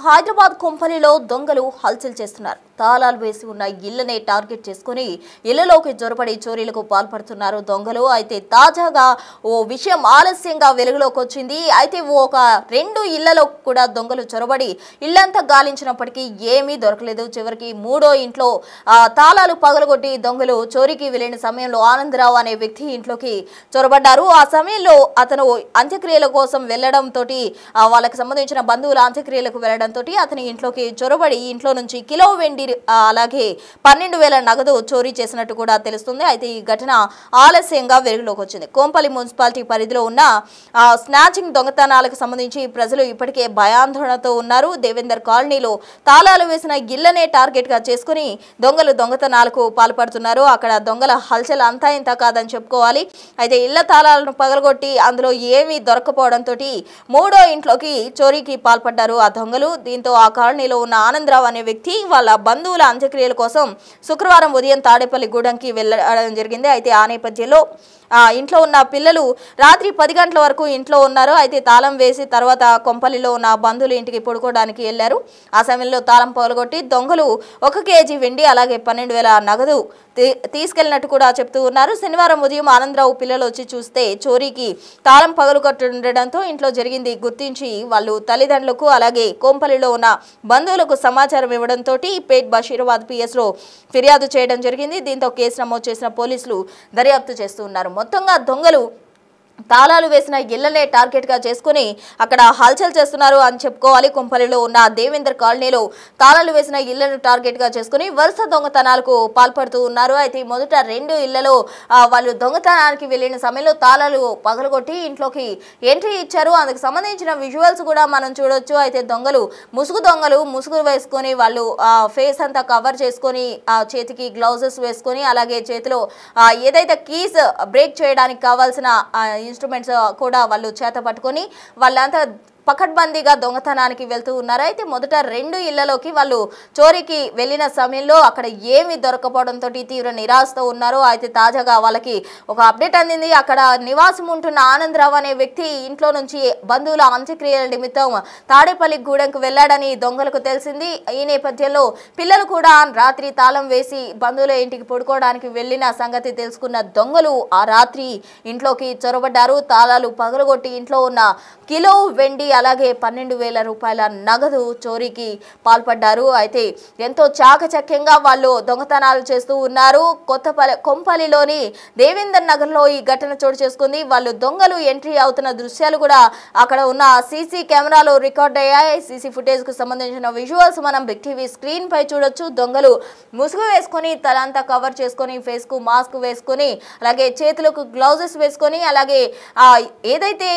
హైదరాబాద్ కొంపల్లిలో దొంగలు హల్చల్ చేస్తున్నారు. తాళాలు వేసి ఉన్న ఇళ్లనే టార్గెట్ చేసుకుని ఇళ్లలోకి జొరబడి చోరీలకు పాల్పడుతున్నారు దొంగలు. అయితే తాజాగా ఓ విషయం ఆలస్యంగా వెలుగులోకి వచ్చింది. అయితే ఒక 2 ఇళ్లలో కూడా దొంగలు చొరబడి ఇళ్లంతా గాలించినప్పటికీ ఏమీ దొరకలేదు. చివరికి 3వ ఇంట్లో తాళాలు పగలగొట్టి దొంగలు చోరీకి వెళ్లిన సమయంలో ఆనందరావు అనే వ్యక్తి ఇంట్లోకి చొరబడ్డారు. ఆ సమయంలో అతను అంత్యక్రియల కోసం వెళ్లడంతో వాళ్ళకి సంబంధించిన బంధువుల అంత్యక్రియలకు వెళ్లడంతో అతని ఇంట్లోకి చొరబడి ఇంట్లో నుంచి కిలో వెండి అలాగే 12,000 నగదు చోరీ చేసినట్టు కూడా తెలుస్తుంది. అయితే ఈ ఘటన ఆలస్యంగా వెలుగులోకి వచ్చింది. కొంపల్లి మున్సిపాలిటీ పరిధిలో ఉన్న స్నాచింగ్ దొంగతనాలకు సంబంధించి ప్రజలు ఇప్పటికే భయాందోళనతో ఉన్నారు. దేవేందర్ కాలనీలో తాళాలు వేసిన ఇళ్లనే టార్గెట్ గా చేసుకుని దొంగలు దొంగతనాలకు పాల్పడుతున్నారు. అక్కడ దొంగల హల్చల్ అంతా ఇంత కాదని చెప్పుకోవాలి. అయితే ఇళ్ల తాళాలను పగలగొట్టి అందులో ఏమీ దొరకపోవడంతో 3వ ఇంట్లోకి చోరీకి పాల్పడ్డారు ఆ దొంగలు. దీంతో ఆ కాలనీలో ఉన్న ఆనందరావు అనే వ్యక్తి వాళ్ళ బంధువుల అంత్యక్రియల కోసం శుక్రవారం ఉదయం తాడేపల్లి గూడెంకి వెళ్ళడం జరిగింది. అయితే ఆ నేపథ్యంలో ఇంట్లో ఉన్న పిల్లలు రాత్రి 10 గంటల వరకు ఇంట్లో ఉన్నారు. అయితే తాళం వేసి తర్వాత కొంపల్లిలో ఉన్న బంధువుల ఇంటికి పడుకోవడానికి వెళ్లారు. ఆ సమయంలో తాళం పగలగొట్టి దొంగలు 1 కేజీ వెండి అలాగే 12,000 నగదు తీసుకెళ్లినట్టు కూడా చెప్తూ ఉన్నారు. శనివారం ఉదయం ఆనందరావు పిల్లలు వచ్చి చూస్తే చోరీకి తాళం పగలగొట్టుండడంతో ఇంట్లో జరిగింది గుర్తించి వాళ్ళు తల్లిదండ్రులకు అలాగే కొంపల్లిలో ఉన్న బంధువులకు సమాచారం ఇవ్వడంతో పేట్ బషీరాబాద్ పిఎస్లో ఫిర్యాదు చేయడం జరిగింది. దీంతో కేసు నమోదు చేసిన పోలీసులు దర్యాప్తు చేస్తూ ఉన్నారు. మొత్తంగా దొంగలు తాళాలు వేసిన ఇళ్లనే టార్గెట్ గా చేసుకుని అక్కడ హల్చల్ చేస్తున్నారు అని చెప్పుకోవాలి. కొంపల్లిలో ఉన్న దేవేందర్ కాలనీలో తాళాలు వేసిన ఇళ్లను టార్గెట్ గా చేసుకుని వరుస దొంగతనాలకు పాల్పడుతూ ఉన్నారు. అయితే మొదట 2 ఇళ్లలో వాళ్ళు దొంగతనానికి వెళ్లిన సమయంలో తాళాలు పగలగొట్టి ఇంట్లోకి ఎంట్రీ ఇచ్చారు. అందుకు సంబంధించిన విజువల్స్ కూడా మనం చూడొచ్చు. అయితే దొంగలు ముసుగు వేసుకొని వాళ్ళు ఫేస్ అంతా కవర్ చేసుకొని చేతికి గ్లౌజెస్ వేసుకొని అలాగే చేతిలో ఏదైతే కీస్ బ్రేక్ చేయడానికి కావాల్సిన ఇన్స్ట్రుమెంట్స్ కూడా వాళ్ళు చేత పట్టుకొని వాళ్ళంతా పకడ్బందీగా దొంగతనానికి వెళ్తూ ఉన్నారు. అయితే మొదట 2 ఇళ్లలోకి వాళ్ళు చోరీకి వెళ్లిన సమయంలో అక్కడ ఏమీ దొరకపోవడంతో తీవ్ర నిరాశతో ఉన్నారు. అయితే తాజాగా వాళ్ళకి ఒక అప్డేట్ అందింది. అక్కడ నివాసం ఉంటున్న ఆనందరావు అనే వ్యక్తి ఇంట్లో నుంచి బంధువుల అంత్యక్రియల నిమిత్తం తాడేపల్లి గూడెంకు వెళ్లాడని దొంగలకు తెలిసింది. ఈ నేపథ్యంలో పిల్లలు కూడా రాత్రి తాళం వేసి బంధువుల ఇంటికి పడుకోవడానికి వెళ్లిన సంగతి తెలుసుకున్న దొంగలు ఆ రాత్రి ఇంట్లోకి చొరబడ్డారు. తాళాలు పగలగొట్టి ఇంట్లో ఉన్న కిలో వెండి అలాగే 12,000 రూపాయల నగదు చోరీకి పాల్పడ్డారు. అయితే ఎంతో చాకచక్యంగా వాళ్ళు దొంగతనాలు చేస్తూ ఉన్నారు. కొంపల్లిలోని దేవేందర్ నగర్లో ఈ ఘటన చోటు చేసుకుంది. వాళ్ళు దొంగలు ఎంట్రీ అవుతున్న దృశ్యాలు కూడా అక్కడ ఉన్న సీసీ కెమెరాలో రికార్డ్ అయ్యాయి. సీసీ ఫుటేజ్ కు సంబంధించిన విజువల్స్ మనం బిగ్ టీవీ స్క్రీన్ పై చూడొచ్చు. దొంగలు ముసుగు వేసుకొని తలంతా కవర్ చేసుకొని ఫేస్ కు మాస్క్ వేసుకొని అలాగే చేతులకు గ్లౌజెస్ వేసుకొని అలాగే ఏదైతే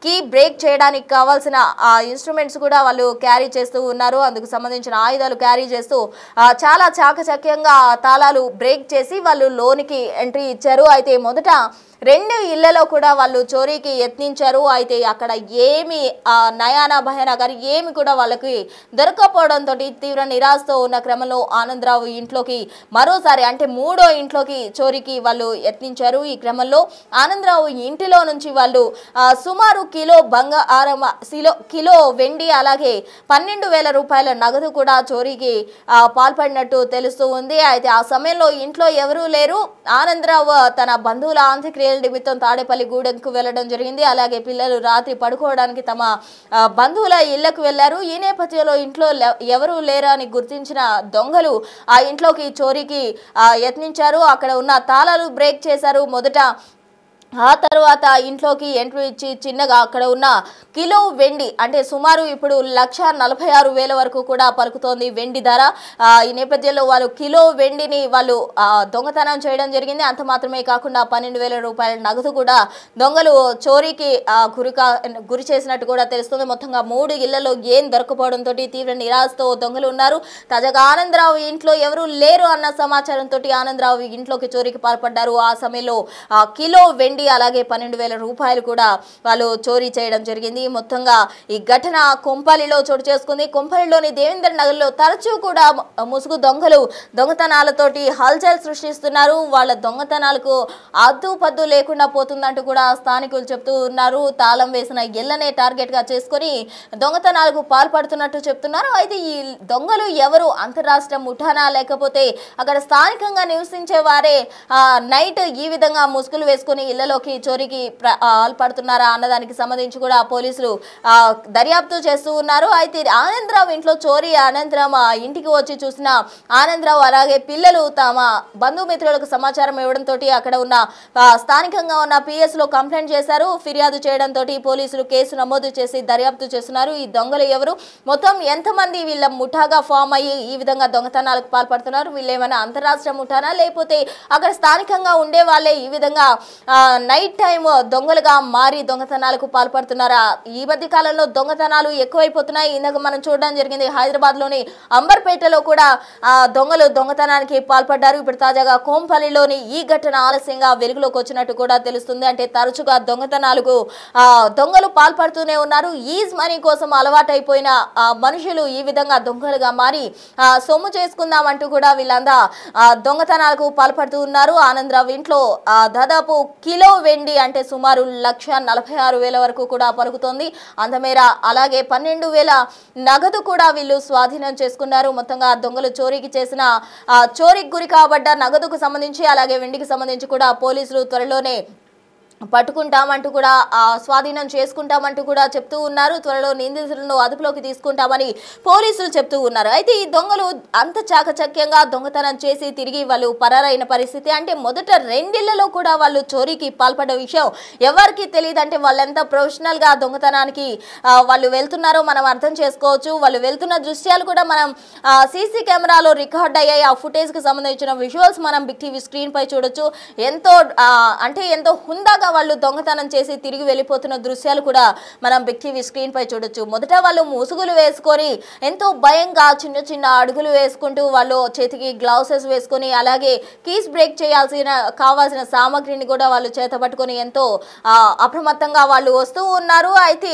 కీ బ్రేక్ చేయడానికి కావాల్సిన ఇన్స్ట్రుమెంట్స్ కూడా వాళ్ళు క్యారీ చేస్తూ ఉన్నారు. అందుకు సంబంధించిన ఆయుధాలు క్యారీ చేస్తూ చాలా చాకచక్యంగా తాళాలు బ్రేక్ చేసి వాళ్ళు లోనికి ఎంట్రీ ఇచ్చారు. అయితే మొదట 2 ఇళ్లలో కూడా వాళ్ళు చోరీకి యత్నించారు. అయితే అక్కడ ఏమి నయానా భయానా కానీ ఏమి కూడా వాళ్ళకి దొరకపోవడంతో తీవ్ర నిరాశతో ఉన్న క్రమంలో ఆనందరావు ఇంట్లోకి మరోసారి అంటే 3వ ఇంట్లోకి చోరీకి వాళ్ళు యత్నించారు. ఈ క్రమంలో ఆనందరావు ఇంటిలో నుంచి వాళ్ళు సుమారు కిలో బంగారం కిలో వెండి అలాగే 12,000 రూపాయల నగదు కూడా చోరీకి పాల్పడినట్టు తెలుస్తూ ఉంది. అయితే ఆ సమయంలో ఇంట్లో ఎవరూ లేరు. ఆనందరావు తన బంధువుల అంత్యక్రియ నిమిత్తం తాడేపల్లి గూడెంకు వెళ్లడం జరిగింది. అలాగే పిల్లలు రాత్రి పడుకోవడానికి తమ బంధువుల ఇళ్లకు వెళ్లారు. ఈ నేపథ్యంలో ఇంట్లో ఎవరూ లేరా అని గుర్తించిన దొంగలు ఆ ఇంట్లోకి చోరీకి యత్నించారు. అక్కడ ఉన్న తాళాలు బ్రేక్ చేశారు మొదట. ఆ తర్వాత ఇంట్లోకి ఎంట్రీ ఇచ్చి చిన్నగా అక్కడ ఉన్న కిలో వెండి అంటే సుమారు ఇప్పుడు 1,46,000 వరకు కూడా పలుకుతోంది వెండి ధర. ఈ నేపథ్యంలో వాళ్ళు కిలో వెండిని వాళ్ళు దొంగతనం చేయడం జరిగింది. అంత మాత్రమే కాకుండా 12,000 రూపాయల నగదు కూడా దొంగలు చోరీకి గురి చేసినట్టు కూడా తెలుస్తుంది. మొత్తంగా 3 ఇళ్లలో ఏం దొరకపోవడంతో తీవ్ర నిరాశతో దొంగలు ఉన్నారు. తాజాగా ఆనందరావు ఇంట్లో ఎవరూ లేరు అన్న సమాచారంతో ఆనందరావు ఇంట్లోకి చోరీకి పాల్పడ్డారు. ఆ సమయంలో కిలో వెండి వెండి అలాగే 12,000 రూపాయలు కూడా వాళ్ళు చోరీ చేయడం జరిగింది. మొత్తంగా ఈ ఘటన కొంపల్లిలో చోటు చేసుకుంది. కొంపల్లిలోని దేవేంద్ర నగర్లో తరచూ కూడా ముసుగు దొంగలు దొంగతనాలతోటి హల్చల్ సృష్టిస్తున్నారు. వాళ్ళ దొంగతనాలకు అద్దు లేకుండా పోతుందంటూ కూడా స్థానికులు చెప్తూ ఉన్నారు. తాళం వేసిన ఇళ్లనే టార్గెట్ గా చేసుకొని దొంగతనాలకు పాల్పడుతున్నట్టు చెప్తున్నారు. అయితే ఈ దొంగలు ఎవరు? అంతరాష్ట్ర ముఠానా లేకపోతే అక్కడ స్థానికంగా నివసించే వారే నైట్ ఈ విధంగా ముసుగులు వేసుకుని ఇళ్లలోకి చోరీకి పాల్పడుతున్నారా అన్నదానికి సంబంధించి కూడా పోలీసులు దర్యాప్తు చేస్తూ ఉన్నారు. అయితే ఆనందరావు ఇంట్లో చోరీ అనంతరం ఇంటికి వచ్చి చూసిన ఆనందరావు అలాగే పిల్లలు తమ బంధుమిత్రులకు సమాచారం ఇవ్వడంతో అక్కడ ఉన్న స్థానికంగా ఉన్న PS లో కంప్లైంట్ చేశారు. ఫిర్యాదు చేయడంతో పోలీసులు కేసు నమోదు చేసి దర్యాప్తు చేస్తున్నారు. ఈ దొంగలు ఎవరు? మొత్తం ఎంతమంది వీళ్ళ ముఠాగా ఫామ్ అయ్యి ఈ విధంగా దొంగతనాలకు పాల్పడుతున్నారు? వీళ్ళు ఏమైనా అంతరాష్ట్ర ముఠానా లేకపోతే అక్కడ స్థానికంగా ఉండే వాళ్ళే ఈ విధంగా నైట్ టైం దొంగలుగా మారి దొంగతనాలకు పాల్పడుతున్నారా? ఈ మధ్య కాలంలో దొంగతనాలు ఎక్కువైపోతున్నాయి. ఇందాక మనం చూడడం జరిగింది హైదరాబాద్ లోని అంబర్పేటలో కూడా దొంగలు దొంగతనానికి పాల్పడ్డారు. ఇప్పుడు తాజాగా కోంపల్లిలోని ఈ ఘటన ఆలస్యంగా వెలుగులోకి వచ్చినట్టు కూడా తెలుస్తుంది. అంటే తరచుగా దొంగతనాలకు దొంగలు పాల్పడుతూనే ఉన్నారు. ఈజ్ మనీ కోసం అలవాటైపోయిన మనుషులు ఈ విధంగా దొంగలుగా మారి సొమ్ము చేసుకుందామంటూ కూడా వీళ్ళంతా దొంగతనాలకు పాల్పడుతూ ఉన్నారు. ఆనందరావు ఇంట్లో దాదాపు కిలో వెండి అంటే సుమారు 1,46,000 వరకు కూడా పలుకుతోంది. అంతమేర అలాగే 12,000 నగదు కూడా వీళ్ళు స్వాధీనం చేసుకున్నారు. మొత్తంగా దొంగలు చోరీకి చేసిన చోరీకి గురి కాబడ్డ నగదుకు సంబంధించి అలాగే వెండికి సంబంధించి కూడా పోలీసులు త్వరలోనే పట్టుకుంటామంటూ కూడా స్వాధీనం చేసుకుంటామంటూ కూడా చెప్తూ ఉన్నారు. త్వరలో నిందితులను అదుపులోకి తీసుకుంటామని పోలీసులు చెప్తూ ఉన్నారు. అయితే ఈ దొంగలు అంత చాకచక్యంగా దొంగతనం చేసి తిరిగి వాళ్ళు పరారైన పరిస్థితి. అంటే మొదట 2 ఇళ్లలో కూడా వాళ్ళు చోరీకి పాల్పడ్డ విషయం ఎవరికి తెలియదు. అంటే వాళ్ళెంత ప్రొఫెషనల్ గా దొంగతనానికి వాళ్ళు వెళ్తున్నారో మనం అర్థం చేసుకోవచ్చు. వాళ్ళు వెళ్తున్న దృశ్యాలు కూడా మనం సీసీ కెమెరాలో రికార్డ్ అయ్యాయి. ఆ ఫుటేజ్ కి సంబంధించిన విజువల్స్ మనం బిగ్ టీవీ స్క్రీన్ పై చూడొచ్చు. ఎంతో హుందాగా వాళ్ళు దొంగతనం చేసి తిరిగి వెళ్ళిపోతున్న దృశ్యాలు కూడా మనం బిగ్ టీవీ స్క్రీన్ పై చూడొచ్చు. మొదట వాళ్ళు ముసుగులు వేసుకొని ఎంతో భయంగా చిన్న చిన్న అడుగులు వేసుకుంటూ వాళ్ళు చేతికి గ్లౌసెస్ వేసుకొని అలాగే కీస్ బ్రేక్ కావాల్సిన సామాగ్రిని కూడా వాళ్ళు చేతపట్టుకొని ఎంతో అప్రమత్తంగా వాళ్ళు వస్తూ ఉన్నారు. అయితే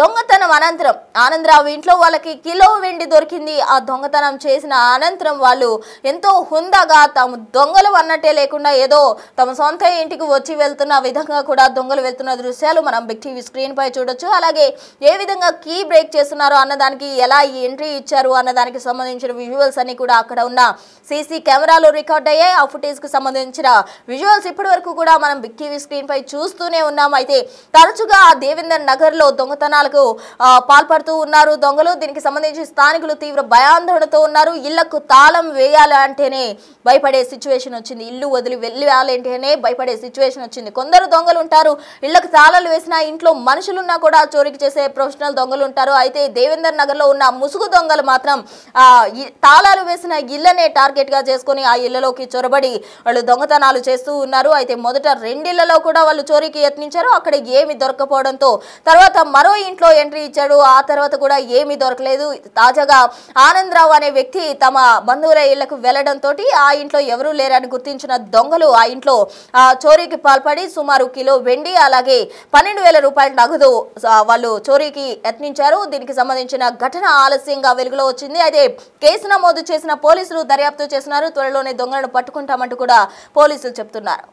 దొంగతనం అనంతరం ఆనందరావు ఇంట్లో వాళ్ళకి కిలో వెండి దొరికింది. ఆ దొంగతనం చేసిన అనంతరం వాళ్ళు ఎంతో హుందాగా తాము దొంగలు అన్నట్టే లేకుండా ఏదో తమ సొంత ఇంటికి వచ్చి వెళ్తున్న విధంగా కూడా దొంగలు వెళ్తున్న దృశ్యాలు మనం బిగ్ టీవీ స్క్రీన్ పై చూడొచ్చు. అలాగే ఏ విధంగా కీ బ్రేక్ చేస్తున్నారో అన్నదానికి ఎలా ఎంట్రీ ఇచ్చారు అన్నదానికి సంబంధించిన విజువల్స్ అన్ని కూడా అక్కడ ఉన్న సీసీ కెమెరాలో రికార్డ్ అయ్యాయి. ఆ ఫుటేజ్ కు సంబంధించిన విజువల్స్ ఇప్పటి వరకు కూడా మనం బిగ్ టీవీ స్క్రీన్ పై చూస్తూనే ఉన్నాం. అయితే తరచుగా దేవేందర్ నగర్ లో దొంగతనాలకు పాల్పడుతూ ఉన్నారు దొంగలు. దీనికి సంబంధించి స్థానికులు తీవ్ర భయాందోళనతో ఉన్నారు. ఇళ్లకు తాళం వేయాలంటేనే భయపడే సిచ్యువేషన్ వచ్చింది. ఇల్లు వదిలి వెళ్ళాలంటేనే భయపడే సిచ్యువేషన్ వచ్చింది. కొందరు దొంగలు ఉంటారు ఇళ్లకు తాళాలు వేసిన ఇంట్లో మనుషులున్నా కూడా చోరీకి చేసే ప్రొఫెషనల్ దొంగలు ఉంటారు. అయితే దేవేందర్ నగర్ లో ఉన్న ముసుగు దొంగలు మాత్రం తాళాలు వేసిన ఇళ్లనే టార్గెట్ గా చేసుకుని ఆ ఇళ్లలోకి చొరబడి వాళ్ళు దొంగతనాలు చేస్తూ ఉన్నారు. అయితే మొదట 2 ఇళ్లలో కూడా వాళ్ళు చోరీకి యత్నించారు. అక్కడ ఏమి దొరకపోవడంతో తర్వాత మరో ఇంట్లో ఎంట్రీ ఇచ్చాడు. ఆ తర్వాత కూడా ఏమీ దొరకలేదు. తాజాగా ఆనందరావు అనే వ్యక్తి తమ బంధువుల ఇళ్లకు వెళ్లడంతో ఆ ఇంట్లో ఎవరూ లేరని గుర్తించిన దొంగలు ఆ ఇంట్లో చోరీకి పాల్పడి సుమారు కిలో వెండి అలాగే 12,000 రూపాయల నగదు వాళ్ళు చోరీకి యత్నించారు. దీనికి సంబంధించిన ఘటన ఆలస్యంగా వెలుగులో వచ్చింది. అయితే కేసు నమోదు చేసిన పోలీసులు దర్యాప్తు చేస్తున్నారు. త్వరలోనే దొంగలను పట్టుకుంటామంటూ కూడా పోలీసులు చెప్తున్నారు.